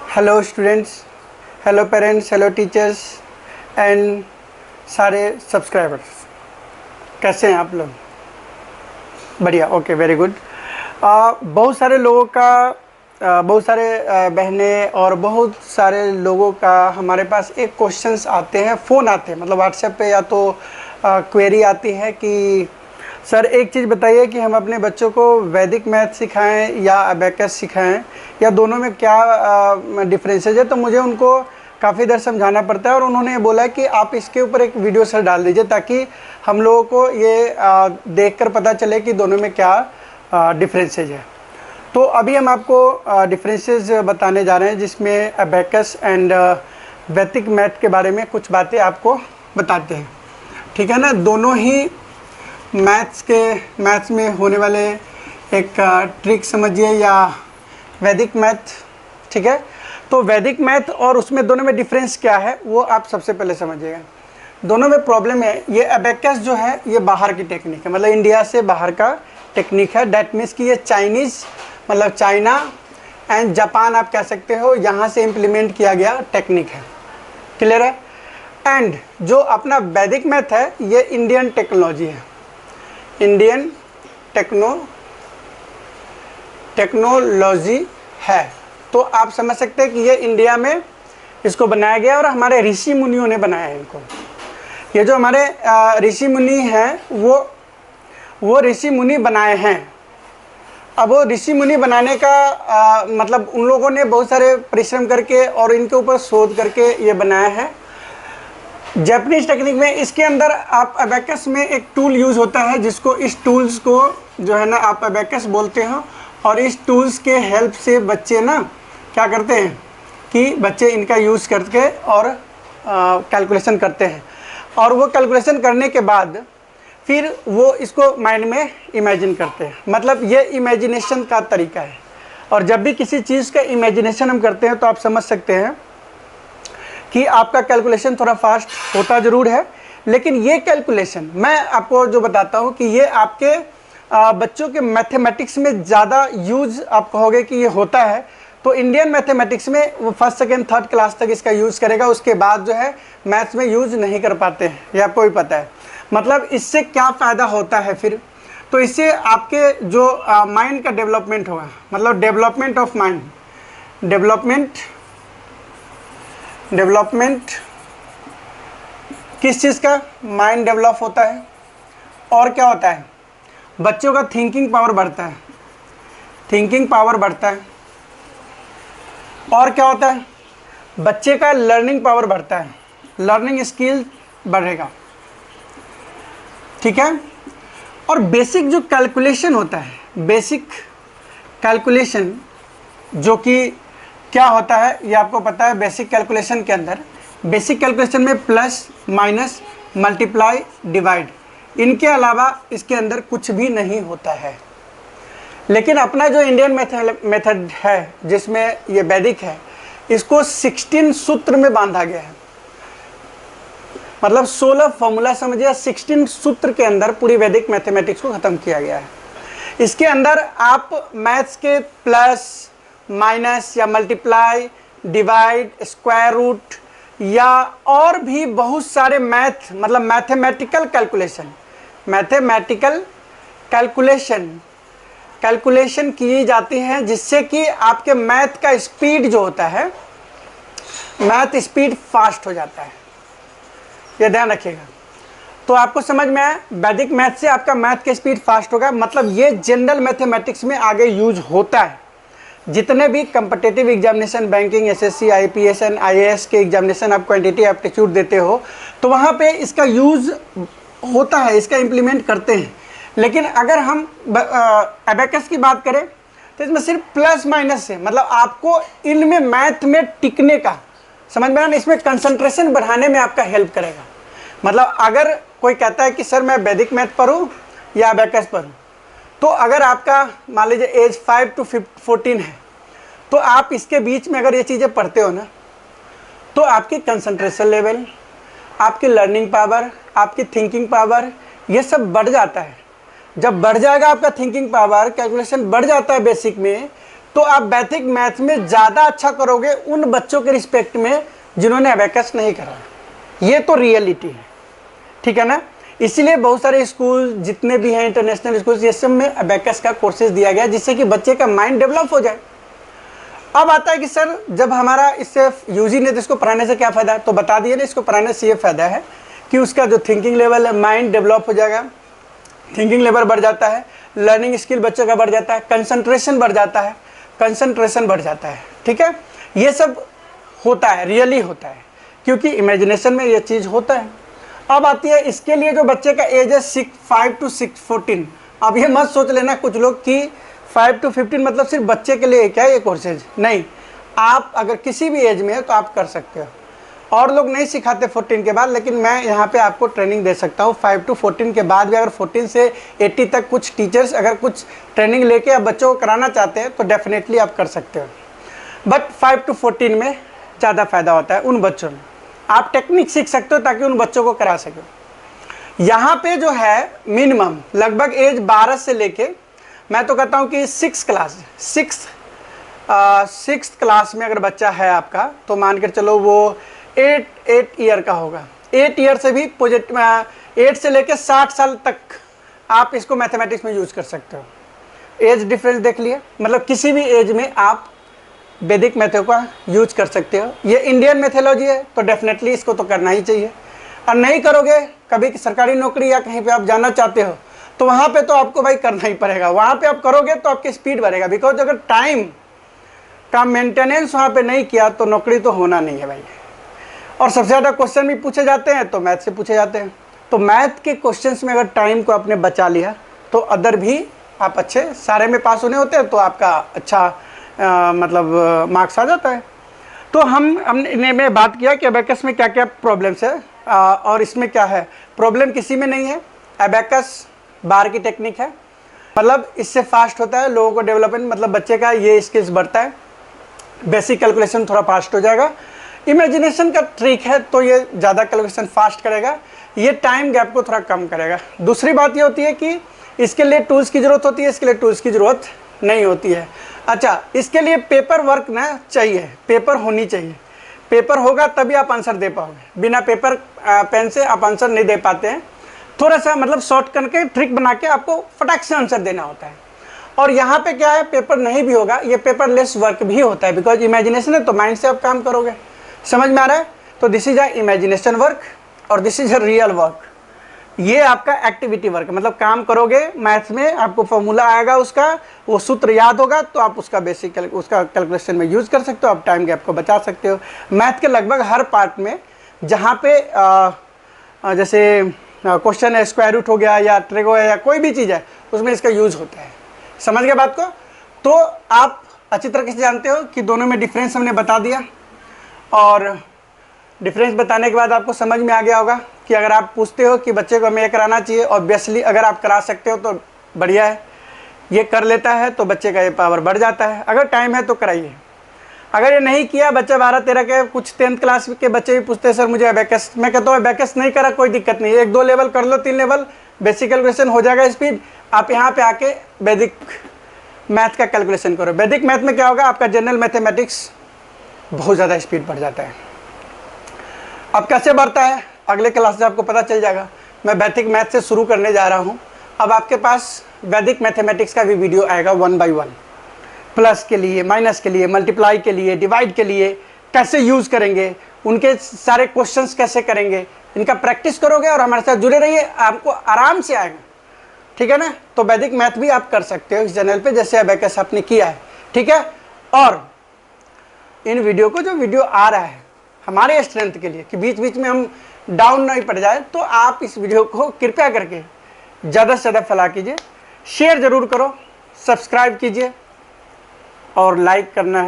Hello students, hello parents, hello teachers and सारे subscribers. कैसे हैं आप लोग? बढ़िया, ओके, वेरी गुड। बहुत सारे लोगों का बहुत सारे बहनें और बहुत सारे लोगों का हमारे पास एक क्वेश्चंस आते हैं, फ़ोन आते हैं, मतलब व्हाट्सएप पे, या तो क्वेरी आती है कि सर एक चीज़ बताइए कि हम अपने बच्चों को वैदिक मैथ सिखाएं या अबेकस सिखाएं, या दोनों में क्या डिफरेंसेज है। तो मुझे उनको काफ़ी देर समझाना पड़ता है और उन्होंने बोला कि आप इसके ऊपर एक वीडियो सर डाल दीजिए ताकि हम लोगों को ये देखकर पता चले कि दोनों में क्या डिफरेंसेज है। तो अभी हम आपको डिफरेंसेस बताने जा रहे हैं, जिसमें अबेकस एंड वैदिक मैथ के बारे में कुछ बातें आपको बताते हैं। ठीक है ना? दोनों ही मैथ्स में होने वाले एक ट्रिक समझिए, या वैदिक मैथ। ठीक है, तो वैदिक मैथ और उसमें दोनों में डिफरेंस क्या है वो आप सबसे पहले समझिएगा। दोनों में प्रॉब्लम है, ये अबेकस जो है ये बाहर की टेक्निक है, मतलब इंडिया से बाहर का टेक्निक है। डैट मीन्स कि ये चाइनीज़, मतलब चाइना एंड जापान आप कह सकते हो, यहाँ से इम्प्लीमेंट किया गया टेक्निक है। क्लियर है? एंड जो अपना वैदिक मैथ है ये इंडियन टेक्नोलॉजी है, इंडियन टेक्नोलॉजी है। तो आप समझ सकते हैं कि ये इंडिया में इसको बनाया गया और हमारे ऋषि मुनियों ने बनाया है इनको। ये जो हमारे ऋषि मुनि हैं वो ऋषि मुनि बनाए हैं। अब वो ऋषि मुनि बनाने का मतलब उन लोगों ने बहुत सारे परिश्रम करके और इनके ऊपर शोध करके ये बनाया है। जैपनीज टेक्निक में इसके अंदर आप अबेकस में एक टूल यूज़ होता है, जिसको इस टूल्स को जो है ना आप अबेकस बोलते हो। और इस टूल्स के हेल्प से बच्चे ना क्या करते हैं कि बच्चे इनका यूज़ करके और कैलकुलेशन करते हैं, और वो कैलकुलेशन करने के बाद फिर वो इसको माइंड में इमेजिन करते हैं। मतलब ये इमेजिनेशन का तरीका है। और जब भी किसी चीज़ का इमेजिनेशन हम करते हैं तो आप समझ सकते हैं कि आपका कैलकुलेशन थोड़ा फास्ट होता ज़रूर है, लेकिन ये कैलकुलेशन मैं आपको जो बताता हूँ कि ये आपके बच्चों के मैथमेटिक्स में ज़्यादा यूज़ आप कहोगे कि ये होता है। तो इंडियन मैथमेटिक्स में वो फर्स्ट सेकेंड थर्ड क्लास तक इसका यूज़ करेगा, उसके बाद जो है मैथ्स में यूज़ नहीं कर पाते हैं, ये आपको भी पता है। मतलब इससे क्या फ़ायदा होता है फिर? तो इससे आपके जो माइंड का डेवलपमेंट होगा, मतलब डेवलपमेंट ऑफ माइंड, डेवलपमेंट किस चीज़ का? माइंड डेवलप होता है। और क्या होता है? बच्चों का थिंकिंग पावर बढ़ता है, थिंकिंग पावर बढ़ता है। और क्या होता है? बच्चे का लर्निंग पावर बढ़ता है, लर्निंग स्किल बढ़ेगा। ठीक है? और बेसिक जो कैलकुलेशन होता है, बेसिक कैलकुलेशन जो कि क्या होता है ये आपको पता है। बेसिक कैलकुलेशन के अंदर, बेसिक कैलकुलेशन में प्लस माइनस मल्टीप्लाई डिवाइड, इनके अलावा इसके अंदर कुछ भी नहीं होता है। लेकिन अपना जो इंडियन मेथड है जिसमें ये वैदिक है, इसको 16 सूत्र में बांधा गया है। मतलब 16 फॉर्मूला समझिए, 16 सूत्र के अंदर पूरी वैदिक मैथमेटिक्स को ख़त्म किया गया है। इसके अंदर आप मैथ्स के प्लस माइनस या मल्टीप्लाई डिवाइड स्क्वायर रूट या और भी बहुत सारे मैथ, मतलब मैथमेटिकल कैलकुलेशन की जाती हैं, जिससे कि आपके मैथ का स्पीड जो होता है, मैथ स्पीड फास्ट हो जाता है। ये ध्यान रखिएगा। तो आपको समझ में आया, वैदिक मैथ से आपका मैथ का स्पीड फास्ट होगा। मतलब ये जनरल मैथमेटिक्स में आगे यूज होता है। जितने भी competitive examination, banking, SSC, IPS and IAS के एग्जामिनेशन आप क्वांटिटी एप्टीट्यूड देते हो, तो वहाँ पे इसका यूज़ होता है, इसका इम्प्लीमेंट करते हैं। लेकिन अगर हम अबेकस की बात करें तो इसमें सिर्फ प्लस माइनस है। मतलब आपको इनमें मैथ में टिकने का, समझ में आना, इसमें कंसंट्रेशन बढ़ाने में आपका हेल्प करेगा। मतलब अगर कोई कहता है कि सर मैं वैदिक मैथ पढ़ूँ या अबेकस पढ़ूँ, तो अगर आपका मान लीजिए एज 5 to 14 है, तो आप इसके बीच में अगर ये चीज़ें पढ़ते हो ना, तो आपकी कंसंट्रेशन लेवल, आपकी लर्निंग पावर, आपकी थिंकिंग पावर, ये सब बढ़ जाता है। जब बढ़ जाएगा आपका थिंकिंग पावर, कैलकुलेशन बढ़ जाता है बेसिक में, तो आप वैदिक मैथ में ज़्यादा अच्छा करोगे उन बच्चों के रिस्पेक्ट में जिन्होंने अबेकस नहीं करा। ये तो रियलिटी है, ठीक है ना। इसीलिए बहुत सारे स्कूल जितने भी हैं इंटरनेशनल स्कूल, ये सब में अबेकस का कोर्सेज दिया गया जिससे कि बच्चे का माइंड डेवलप हो जाए। अब आता है कि सर जब हमारा इससे यूजी ने तो इसको पढ़ाने से क्या फ़ायदा है, तो बता दिए ना, इसको पढ़ाने से ये फ़ायदा है कि उसका जो थिंकिंग लेवल है, माइंड डेवलप हो जाएगा, थिंकिंग लेवल बढ़ जाता है, लर्निंग स्किल बच्चों का बढ़ जाता है, कंसंट्रेशन बढ़ जाता है, ठीक है। ये सब होता है, रियली होता है, क्योंकि इमेजिनेशन में ये चीज़ होता है। अब आती है इसके लिए जो बच्चे का एज है 5 to 14। अब ये मत सोच लेना कुछ लोग कि 5 to 15 मतलब सिर्फ बच्चे के लिए क्या ये कोर्सेज, नहीं, आप अगर किसी भी एज में है तो आप कर सकते हो। और लोग नहीं सिखाते 14 के बाद, लेकिन मैं यहाँ पे आपको ट्रेनिंग दे सकता हूँ 5 to 14 के बाद भी। अगर 14 से 80 तक कुछ टीचर्स अगर कुछ ट्रेनिंग लेके आप बच्चों को कराना चाहते हैं तो डेफिनेटली आप कर सकते हो। बट 5 to 14 में ज़्यादा फ़ायदा होता है उन बच्चों में, आप टेक्निक सीख सकते हो ताकि उन बच्चों को करा सको। यहाँ पे जो है मिनिमम लगभग एज 12 से लेके, मैं तो कहता हूँ कि 6th क्लास में अगर बच्चा है आपका, तो मान कर चलो वो 8 ईयर का होगा। 8 ईयर से भी 8 से लेके 60 साल तक आप इसको मैथमेटिक्स में यूज़ कर सकते हो। एज डिफरेंस देख लिए, मतलब किसी भी एज में आप वैदिक मैथों का यूज कर सकते हो। ये इंडियन मैथोलॉजी है तो डेफिनेटली इसको तो करना ही चाहिए। और नहीं करोगे, कभी सरकारी नौकरी या कहीं पे आप जाना चाहते हो तो वहाँ पे तो आपको भाई करना ही पड़ेगा। वहाँ पे आप करोगे तो आपकी स्पीड बढ़ेगा, बिकॉज अगर टाइम का मेंटेनेंस वहाँ पे नहीं किया तो नौकरी तो होना नहीं है भाई। और सबसे ज़्यादा क्वेश्चन भी पूछे जाते हैं तो मैथ से पूछे जाते हैं, तो मैथ के क्वेश्चन में अगर टाइम को आपने बचा लिया तो अदर भी आप अच्छे सारे में पास होने होते हैं, तो आपका अच्छा मतलब मार्क्स आ जाता है। तो हमने में बात किया कि अबेकस में क्या क्या प्रॉब्लम्स है और इसमें क्या है। प्रॉब्लम किसी में नहीं है, अबेकस बार की टेक्निक है, मतलब इससे फास्ट होता है लोगों को डेवलपमेंट, मतलब बच्चे का ये स्किल्स बढ़ता है, बेसिक कैलकुलेशन थोड़ा फास्ट हो जाएगा। इमेजिनेशन का ट्रिक है तो ये ज़्यादा कैलकुलेशन फास्ट करेगा, ये टाइम गैप को थोड़ा कम करेगा। दूसरी बात ये होती है कि इसके लिए टूल्स की ज़रूरत होती है, इसके लिए टूल्स की ज़रूरत नहीं होती है। अच्छा, इसके लिए पेपर वर्क ना चाहिए, पेपर होनी चाहिए, पेपर होगा तभी आप आंसर दे पाओगे। बिना पेपर पेन से आप आंसर नहीं दे पाते हैं। थोड़ा सा मतलब शॉर्ट करके ट्रिक बना के आपको फटाक से आंसर देना होता है। और यहाँ पे क्या है, पेपर नहीं भी होगा, ये पेपरलेस वर्क भी होता है, बिकॉज इमेजिनेशन है तो माइंड से आप काम करोगे। समझ में आ रहा है? तो this is a imagination work और this is a real work. ये आपका एक्टिविटी वर्क, मतलब काम करोगे, मैथ्स में आपको फॉर्मूला आएगा, उसका वो सूत्र याद होगा तो आप उसका बेसिक उसका कैलकुलेशन में यूज़ कर सकते हो, आप टाइम गैप को बचा सकते हो। मैथ के लगभग हर पार्ट में जहाँ पे जैसे क्वेश्चन है, स्क्वायर रूट हो गया या ट्रिगो है या कोई भी चीज़ है, उसमें इसका यूज़ होता है। समझ गए बात को? तो आप अच्छी तरीके से जानते हो कि दोनों में डिफरेंस हमने बता दिया, और डिफरेंस बताने के बाद आपको समझ में आ गया होगा कि अगर आप पूछते हो कि बच्चे को हमें ये कराना चाहिए, ऑब्वियसली अगर आप करा सकते हो तो बढ़िया है, ये कर लेता है तो बच्चे का ये पावर बढ़ जाता है। अगर टाइम है तो कराइए। अगर ये नहीं किया, बच्चा 12-13 के, कुछ 10th क्लास के बच्चे भी पूछते हैं सर मुझे अबेकस, मैं कहता हूँ अबेकस नहीं करा कोई दिक्कत नहीं है, 1-2 लेवल कर लो, 3 लेवल बेसिक कैलकुलेशन हो जाएगा स्पीड। आप यहाँ पे आके वैदिक मैथ का कैलकुलेशन करो। वैदिक मैथ में क्या होगा, आपका जनरल मैथमेटिक्स बहुत ज़्यादा स्पीड बढ़ जाता है। अब कैसे बढ़ता है अगले क्लास से आपको पता चल जाएगा। मैं वैदिक मैथ से शुरू करने जा रहा हूँ। अब आपके पास वैदिक मैथमेटिक्स का भी वीडियो आएगा 1 by 1, प्लस के लिए, माइनस के लिए, मल्टीप्लाई के लिए, डिवाइड के लिए कैसे यूज़ करेंगे, उनके सारे क्वेश्चंस कैसे करेंगे, इनका प्रैक्टिस करोगे और हमारे साथ जुड़े रहिए, आपको आराम से आएगा। ठीक है ना? तो वैदिक मैथ भी आप कर सकते हो इस चैनल पे, जैसे अबेकस आपने किया है। ठीक है? और इन वीडियो को, जो वीडियो आ रहा है हमारे स्ट्रेंथ के लिए, कि बीच बीच में हम डाउन नहीं पड़ जाए, तो आप इस वीडियो को कृपया करके ज़्यादा से ज़्यादा फैला कीजिए, शेयर ज़रूर करो, सब्सक्राइब कीजिए और लाइक करना है।